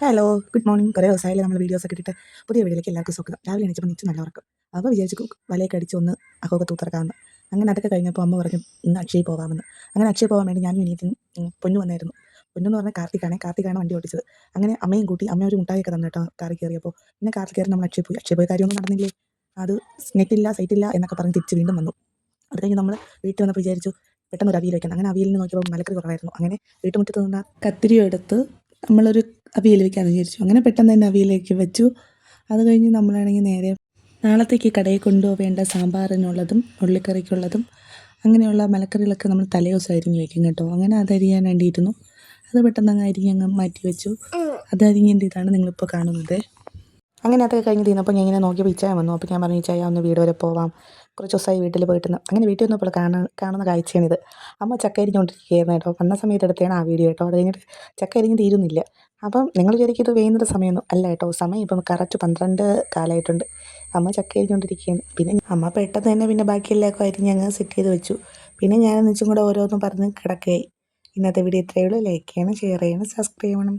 Hello, good morning. കുറേ ദിവസമായില്ലേ നമ്മൾ വീഡിയോസൊക്കെ ഇട്ടിട്ട്. പുതിയ വീഡിയോയിലേക്ക് എല്ലാവർക്കും സ്വാഗതം. രാവിലെ എണീച്ചപ്പോൾ നീച്ച് നല്ല ഉറക്കം. അപ്പോൾ വിചാരിച്ചു വലയൊക്കെ അടിച്ച് ഒന്ന് അകമൊക്കെ തൂത്തിറക്കാമെന്ന്. അങ്ങനെ അതൊക്കെ കഴിഞ്ഞപ്പോൾ അമ്മ പറഞ്ഞു ഇന്ന് അക്ഷയയിൽ പോകാമെന്ന്. അങ്ങനെ അക്ഷയയിൽ പോകാൻ വേണ്ടി ഞാനും അനിയത്തിയും പൊന്നു വന്നായിരുന്നു. പൊന്നെന്ന് പറഞ്ഞാൽ കാർത്തിക്കാണ് വണ്ടി ഓടിച്ചത്. അങ്ങനെ അമ്മയും കൂട്ടി അമ്മ ഒരു മുട്ടായിയൊക്കെ തന്നു കേട്ടോ കാറിൽ കയറിയപ്പോൾ. പിന്നെ കാറിൽ കയറി നമ്മൾ അക്ഷയയിൽ പോയി കാര്യമൊന്നും നടന്നില്ലേ. അത് നെറ്റില്ല സൈറ്റില്ല എന്നൊക്കെ പറഞ്ഞ് തിരിച്ച് വീണ്ടും വന്നു. അത് കഴിഞ്ഞ് നമ്മൾ വീട്ടിൽ വന്നപ്പോൾ വിചാരിച്ചു പെട്ടെന്ന് ഒരു അവിയൽ വയ്ക്കണം. അങ്ങനെ അവിയലിന് നോക്കിയപ്പോൾ മലക്കറി കുറവായിരുന്നു. അങ്ങനെ വീട്ടുമുറ്റത്ത് നിന്ന് കത്തിരി എടുത്ത് നമ്മളൊരു അവിയൽ വയ്ക്കാമെന്ന് വിചാരിച്ചു. അങ്ങനെ പെട്ടെന്ന് തന്നെ അവിയലേക്ക് വെച്ചു. അത് കഴിഞ്ഞ് നമ്മളാണെങ്കിൽ നേരെ നാളത്തേക്ക് കടയിൽ കൊണ്ടുപോവേണ്ട സാമ്പാറിനുള്ളതും ഉള്ളിക്കറിക്കുള്ളതും അങ്ങനെയുള്ള മലക്കറികളൊക്കെ നമ്മൾ തലേ ദിവസം അരിഞ്ഞ് വയ്ക്കും കേട്ടോ. അങ്ങനെ അതരിയാൻ വേണ്ടിയിരുന്നു. അത് പെട്ടെന്ന് അരിഞ്ഞങ്ങ് മാറ്റി വെച്ചു. അതരിഞ്ഞതിൻ്റെ ഇതാണ് നിങ്ങളിപ്പോൾ കാണുന്നത്. അങ്ങനെ അതൊക്കെ കഴിഞ്ഞ് തീർന്നപ്പോൾ ഞാൻ ഇങ്ങനെ നോക്കിയപ്പോൾ ഇച്ചായ വന്നു. അപ്പോൾ ഞാൻ പറഞ്ഞു ഇച്ചായ ഒന്ന് വീട് വരെ പോവാം, കുറച്ച് ദിവസമായി വീട്ടിൽ പോയിട്ടെന്ന്. അങ്ങനെ വീട്ടിൽ വന്നപ്പോൾ കാണുന്ന കാഴ്ചയാണിത്. അമ്മ ചക്ക അരിഞ്ഞുകൊണ്ടിരിക്കുകയായിരുന്നു കേട്ടോ. വന്ന സമയത്ത് എടുത്തതാണ് ആ വീഡിയോ കേട്ടോ. അത് കഴിഞ്ഞിട്ട് ചക്ക അരിഞ്ഞ് തീരുന്നില്ല. അപ്പം നിങ്ങൾ വിചാരിക്കും ഇത് വേയുന്നത് സമയമൊന്നും അല്ല കേട്ടോ. സമയം ഇപ്പം കറക്റ്റ് 12 കാലമായിട്ടുണ്ട്. അമ്മ ചക്ക അരിഞ്ഞുകൊണ്ടിരിക്കുകയാണ്. പിന്നെ അമ്മ പെട്ടെന്ന് തന്നെ പിന്നെ ബാക്കിയെല്ലാവർക്കും അരിഞ്ഞ് അങ്ങ് സെറ്റ് ചെയ്ത് വെച്ചു. പിന്നെ ഞാൻ എന്നുവെച്ചും കൂടെ ഓരോന്നും പറഞ്ഞ് കിടക്കുകയായി. ഇന്നത്തെ വീഡിയോ ഇത്രയേ ഉള്ളൂ. ലൈക്ക് ചെയ്യണം, ഷെയർ ചെയ്യണം, സബ്സ്ക്രൈബ് ചെയ്യണം.